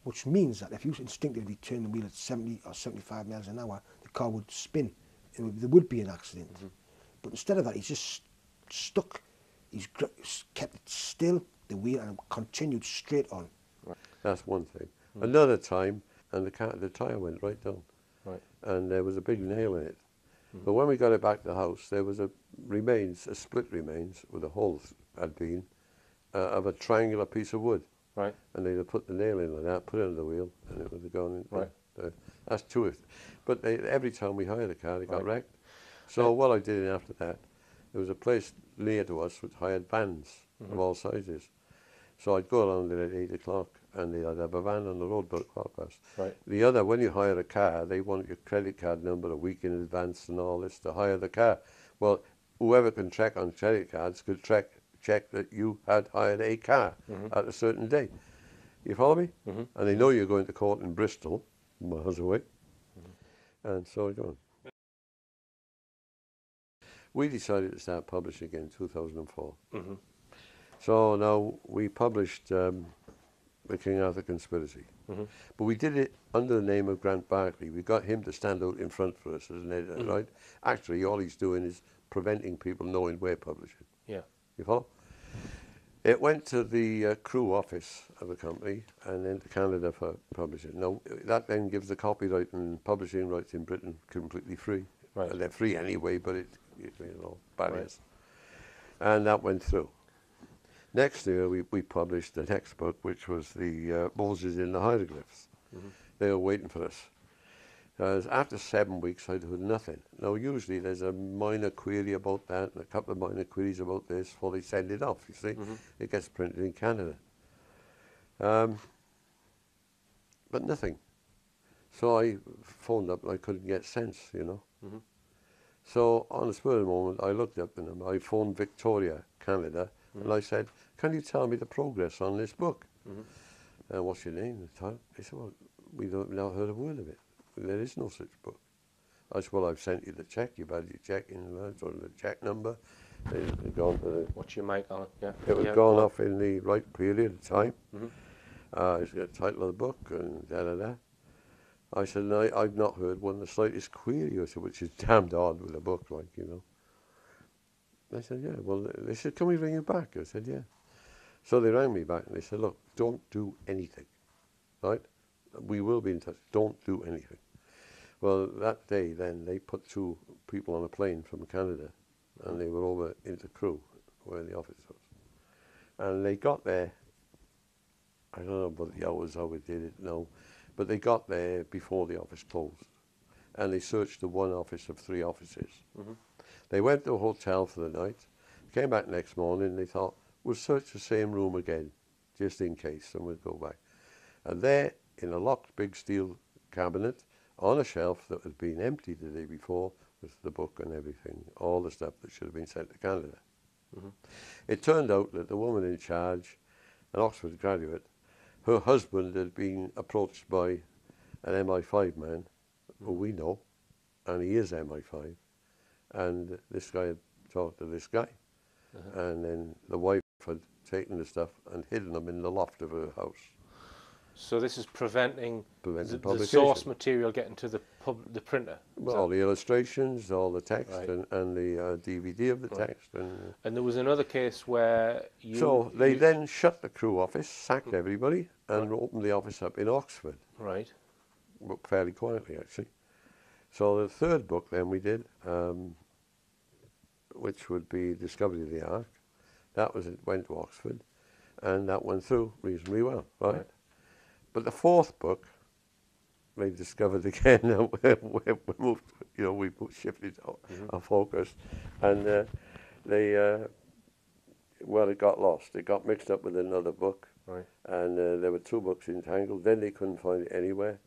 Which means that if you instinctively turn the wheel at 70 or 75 miles an hour, the car would spin. There would be an accident. But instead of that, he's just stuck. He's kept it still, the wheel, and continued straight on. That's one thing. Another time, and the tyre went right down. Right. And there was a big nail in it. But when we got it back to the house, there was a split remains, where the holes had been, of a triangular piece of wood. Right. And they'd have put the nail in like that, put it on the wheel, and it would have gone in. Right. That's two of it. But every time we hired a car, it got wrecked. So what I did after that, there was a place near to us which hired vans of all sizes. So I'd go along there at 8 o'clock, and they'd have a van on the road about 12 past. Right. The other, when you hire a car, they want your credit card number a week in advance and all this to hire the car. Well, whoever can check on credit cards could check that you had hired a car at a certain day. You follow me? And they know you're going to court in Bristol, miles away. And so I go on. We decided to start publishing again in 2004. So now we published the King Arthur Conspiracy. But we did it under the name of Grant Barkley. We got him to stand out in front for us as an editor, right? Actually, all he's doing is preventing people knowing we're publishing. Yeah. You follow? It went to the crew office of the company and then to Canada for publishing. Now, that then gives the copyright and publishing rights in Britain completely free. Right. They're free anyway, but it's barriers. Right. And that went through. Next year, we published the next book, which was the Moses in the Hieroglyphs. They were waiting for us. Because after 7 weeks, I'd heard nothing. Now, usually there's a minor query about that and a couple of minor queries about this before they send it off, you see. It gets printed in Canada. But nothing. So I phoned up and I couldn't get sense, you know. So on the spur of the moment, I looked up the number. I phoned Victoria, Canada, and I said, can you tell me the progress on this book? And what's your name? They said, well, we've not heard a word of it. There is no such book. I said, well, I've sent you the check. You've had your check in, or the check number. They've gone to the... What's your mic on? Yeah. It was gone off in the right period of time. It's got the title of the book and da-da-da. I said, no, I've not heard one the slightest query, I said, which is damned odd with a book, like, you know. I said, yeah. Well, they said, can we ring you back? I said, yeah. So they rang me back and they said, look, don't do anything, right? We will be in touch. Don't do anything. Well, that day then, they put 2 people on a plane from Canada and they were over into Crewe, where the office was. And they got there, I don't know about the hours, how we did it, no, but they got there before the office closed. And they searched the one office of 3 offices. They went to a hotel for the night, came back next morning, they thought, we'll search the same room again, just in case, and we'll go back. And there, in a locked big steel cabinet, on a shelf that had been emptied the day before, was the book and everything, all the stuff that should have been sent to Canada. It turned out that the woman in charge, an Oxford graduate, her husband had been approached by an MI5 man, who we know, and he is MI5, and this guy had talked to this guy, and then the wife had taken the stuff and hidden them in the loft of her house. So this is preventing the publication. source material getting to the printer? Well, all the illustrations, all the text, Right. and the DVD of the text. And there was another case where you... So they then shut the Crewe office, sacked everybody, and opened the office up in Oxford. Right. Fairly quietly, actually. So the third book then we did, which would be Discovery of the Ark. That went to Oxford, and that went through reasonably well, right? But the fourth book, they discovered again that we moved, you know, we shifted our focus, and well, it got lost. It got mixed up with another book, Right. and there were two books entangled. Then they couldn't find it anywhere.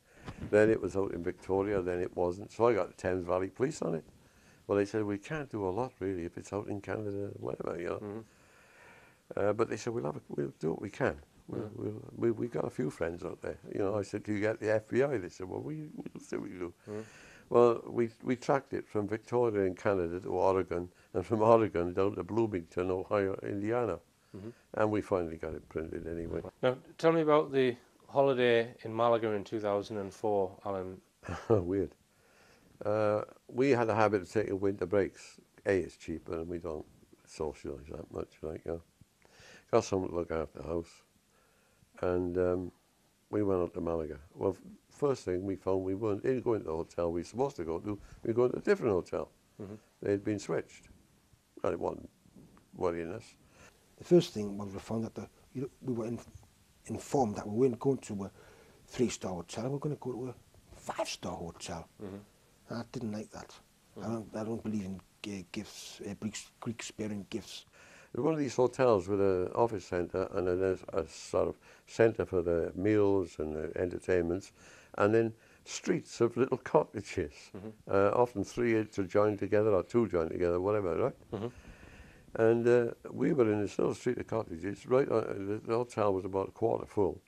Then it was out in Victoria, then it wasn't. So I got the Thames Valley Police on it. Well, they said, we can't do a lot, really, if it's out in Canada, whatever, you know. But they said, we'll do what we can. We got a few friends out there. You know, I said, do you get the FBI? They said, well, we'll see what we do. Well, we tracked it from Victoria in Canada to Oregon, and from Oregon down to Bloomington, Ohio, Indiana. And we finally got it printed anyway. Now, tell me about the holiday in Malaga in 2004, Alan. Weird. We had a habit of taking winter breaks. A, it's cheaper, and we don't socialise that much, like, you know. Got someone to look after the house, and we went out to Malaga. Well, first thing we found, we didn't go into the hotel we were supposed to go to. We were going to a different hotel. They had been switched. Well, it wasn't worrying us. The first thing was we found that we were informed that we weren't going to a 3-star hotel, we were going to go to a 5-star hotel. I didn't like that. I don't believe in gifts, Greek sparing gifts. One of these hotels with an office centre and a sort of centre for the meals and the entertainments, and then streets of little cottages, often 3 to join together or 2 join together, whatever, right? And we were in this little street of cottages. Right, the hotel was about a quarter full,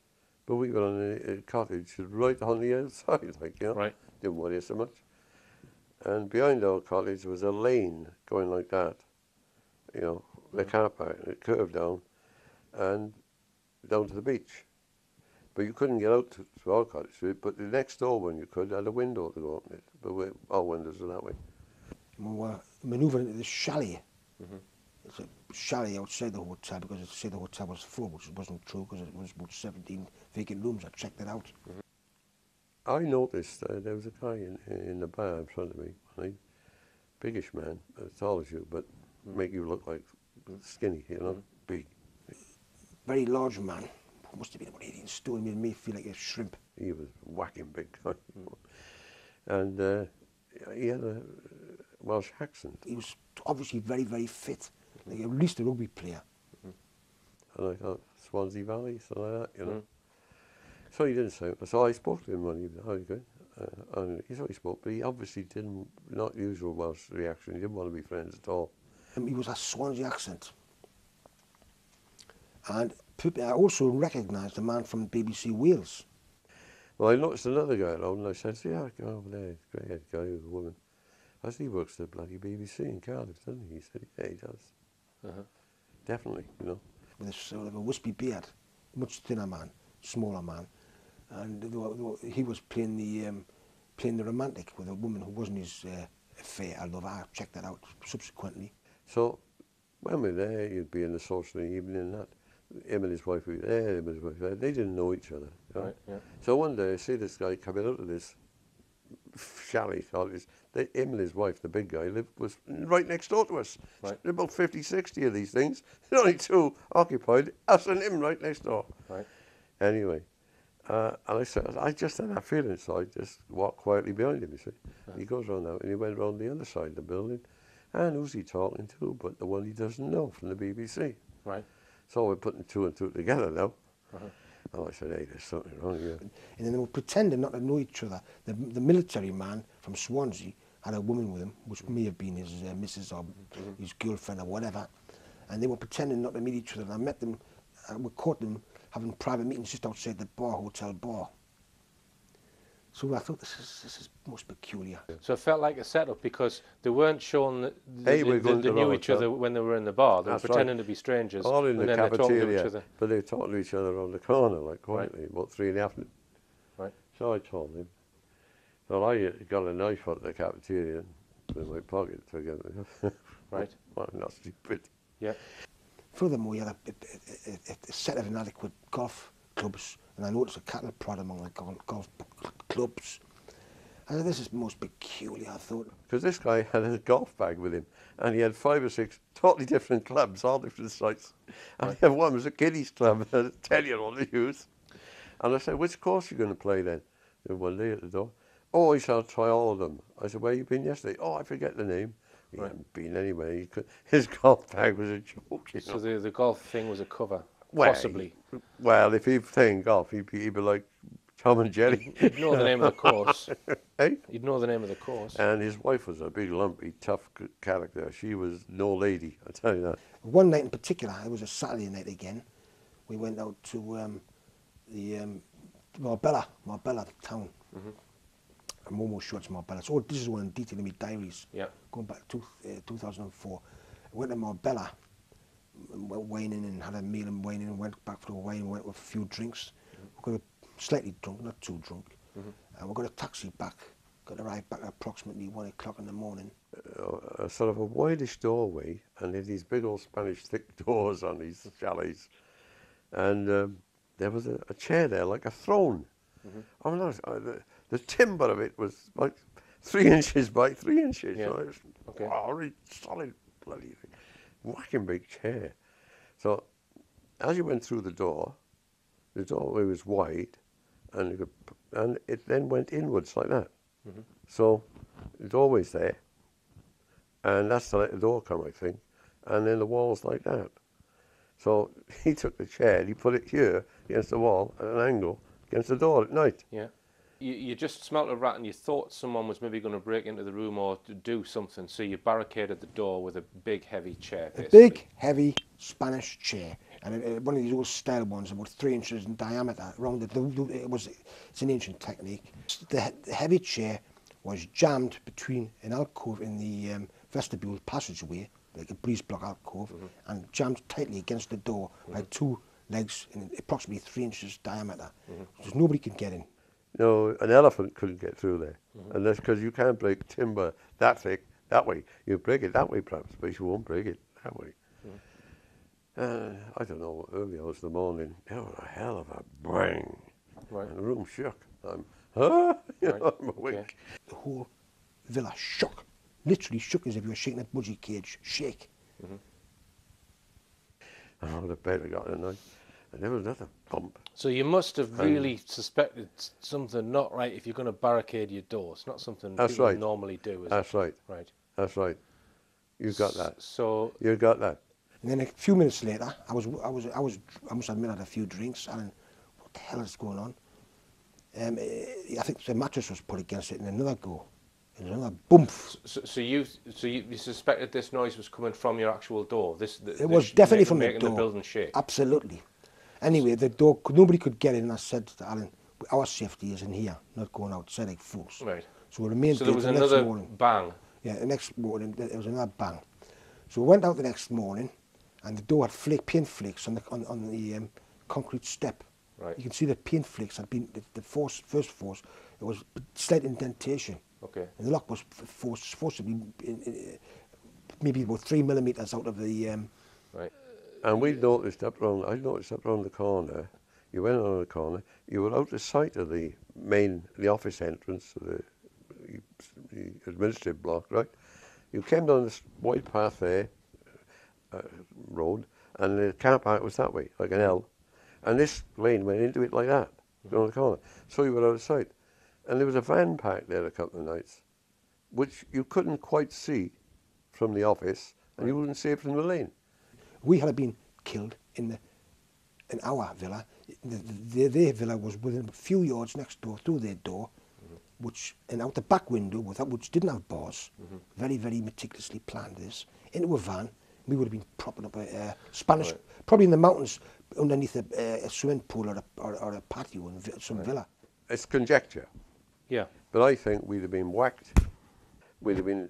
but we were on a cottage right on the outside, like, you know. Right. Didn't worry us so much. And behind our cottage was a lane going like that, you know, the car park, and it curved down and down to the beach. But you couldn't get out to our cottage, but the next door one you could had a window to go open it, but our windows were that way. We were manoeuvring into this chalet. It's a chalet outside the hotel because it said the hotel was full, which wasn't true because it was about 17 vacant rooms. I checked it out. I noticed there was a guy in the bar in front of me, biggish man, as tall as you, but make you look like skinny, you know, big. Very large man, must have been about 18 stone, made me feel like a shrimp. He was whacking big guy. And he had a Welsh accent. He was obviously very, very fit, like at least a rugby player. And I thought, Swansea Valley, something like that, you know. So he didn't say, so I spoke to him one evening, how are you going? And he thought he spoke, but he obviously didn't, not usual Welsh reaction, he didn't want to be friends at all. He was a Swansea accent. And I also recognised the man from BBC Wales. Well, I noticed another guy around, and I said, yeah, I go over there, grey-haired guy with a woman. I said, he works at the bloody BBC in Cardiff, doesn't he? He said, yeah, he does. Definitely, you know. With a sort of a wispy beard, much thinner man, smaller man. And he was playing the romantic with a woman who wasn't his affair. Although I checked that out subsequently. So when we were there, you'd be in the social evening and that. Him and his wife would be there, him and his wife there. They didn't know each other. You know? Right, yeah. So one day I see this guy coming out of this chalet. Him and his wife, the big guy, was right next door to us. Right. There were about 50, 60 of these things. There's only 2 occupied, us and him right next door. Right. Anyway, and I said, I just had that feeling, so I just walked quietly behind him, you see. He goes round out, and he went round the other side of the building, and who's he talking to but the one he doesn't know from the BBC. Right. So we're putting 2 and 2 together now. And I said, hey, there's something wrong here. And then they were pretending not to know each other. The military man from Swansea had a woman with him, which may have been his missus or his girlfriend or whatever. And they were pretending not to meet each other. And I met them, we caught them having private meetings just outside the hotel bar. So I thought, this is most peculiar. So it felt like a setup because they weren't shown that Hey, they knew each other when they were in the bar. They were pretending to be strangers. All in and the then they're talking to each cafeteria, other. but they were talking to each other around the corner, like quietly, about 3 in the afternoon. Right. So I told him. Well, I got a knife out of the cafeteria in my pocket. Right. Well, I'm not stupid. Yeah. Furthermore, you had a set of inadequate golf clubs, and I noticed a cattle prod among the golf clubs. And this is most peculiar, I thought. Because this guy had a golf bag with him, and he had 5 or 6 totally different clubs, all different size. And one was a kiddies club, a 10-year-old to use. And I said, which course are you going to play then? They were one day at the door. Oh, he said, I'll try all of them. I said, where you been yesterday? Oh, I forget the name. He hadn't been anywhere. His golf bag was a joke. You know? So the golf thing was a cover, well, possibly. Well, if he was playing golf, he'd be like Tom and Jerry. You'd know the name of the course. Hey? You'd know the name of the course. And his wife was a big, lumpy, tough character. She was no lady, I tell you that. One night in particular, it was a Saturday night again. We went out to the Marbella town. I'm almost sure it's Marbella. So this is one in detail in my diaries. Yeah. Going back to 2004. I went to Marbella, went whining and had a meal and whining and went back for a wine and went with a few drinks. We got slightly drunk, not too drunk. And we got a taxi back. Got a ride back at approximately 1 o'clock in the morning. A sort of a wideish doorway, and they had these big old Spanish thick doors on these chalets. And there was a chair there, like a throne. I mean, the timber of it was like 3 inches by 3 inches. Yeah. So it was wow, really solid bloody thing. Whacking big chair. So as you went through the doorway was wide, and it then went inwards like that. So the doorway's there, and that's to let the door come, I think, and then the wall's like that. So he took the chair, he put it here against the wall at an angle against the door at night. Yeah. You just smelt a rat and you thought someone was maybe going to break into the room or to do something, so you barricaded the door with a big, heavy chair, basically. A big, heavy Spanish chair. And one of these old style ones, about 3 inches in diameter. It's an ancient technique. The heavy chair was jammed between an alcove in the vestibule passageway, like a breeze block alcove, and jammed tightly against the door by 2 legs in approximately 3 inches diameter. So nobody could get in. No, an elephant couldn't get through there. And that's because you can't break timber that thick that way. You break it that way perhaps, but you won't break it that way. I don't know, early hours of the morning, there was a hell of a bang. Right. And the room shook. I'm awake. Okay. The whole villa shook, literally shook as if you were shaking a budgie cage, shake. And I would bed I got in the night, and there was another bump. So you must have really suspected something not right if you're going to barricade your door. It's not something people normally do, is That's it? right. Right. That's right. You got that. So You got that. And then a few minutes later, I must admit I had a few drinks, and what the hell is going on? I think the mattress was put against it, and another go, and another bump. So you suspected this noise was coming from your actual door. It was definitely from the making door. the building shake. Absolutely. Anyway, the door, nobody could get in, and I said to Alan, our safety is in here, not going outside like fools. Right. So we remained So there there was the next another morning. bang. Yeah, the next morning there was another bang. So we went out the next morning, and the door had paint flakes on the concrete step. Right. You can see the paint flakes had been the first force. It was slight indentation. Okay. And the lock was forced to be maybe about 3 millimeters out of the. Right. And I noticed up around the corner, you went on the corner, you were out of sight of the office entrance of the administrative block, right? You came down this wide path there, road, and the car park was that way, like an L. And this lane went into it like that, around the corner. So you were out of sight. And there was a van parked there a couple of nights, which you couldn't quite see from the office, and you wouldn't see it from the lane. We had been killed in our villa. Their villa was within a few yards next door, through their door, and out the back window, which didn't have bars, very, very meticulously planned this, into a van. We would have been propping up a Spanish, probably in the mountains, underneath a swimming pool or a patio in some villa. It's conjecture. Yeah. But I think we'd have been whacked. We'd have been,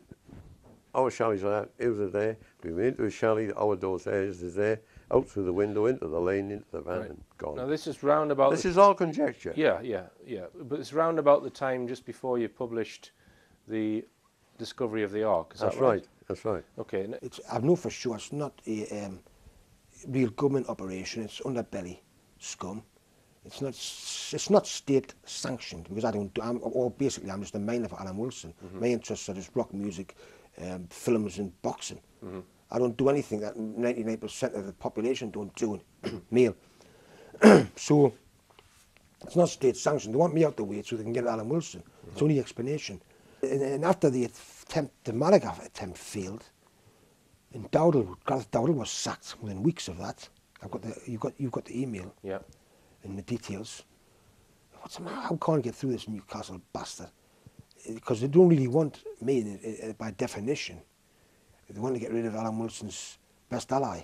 our chalets are there, it was there, we went into a chalet, our doors there, it is there, out through the window, into the lane, into the van, and gone. Now this is round about... This is all conjecture. Yeah. But it's round about the time just before you published the discovery of the Ark, is that right? That's right. Okay. I know for sure it's not a real government operation, it's underbelly scum. It's not state sanctioned, because I'm just a miner for Alan Wilson. My interests are just rock music, films and boxing. I don't do anything that 99% of the population don't do, male. So It's not state sanctioned. They want me out the way so they can get Alan Wilson. It's only explanation. And after the attempt, the Malaga attempt failed, and Gareth Dowdle was sacked within weeks of that. You've got the email. Yeah. And the details. What's the matter? How can't I get through this Newcastle bastard? Because they don't really want me by definition. They want to get rid of Alan Wilson's best ally.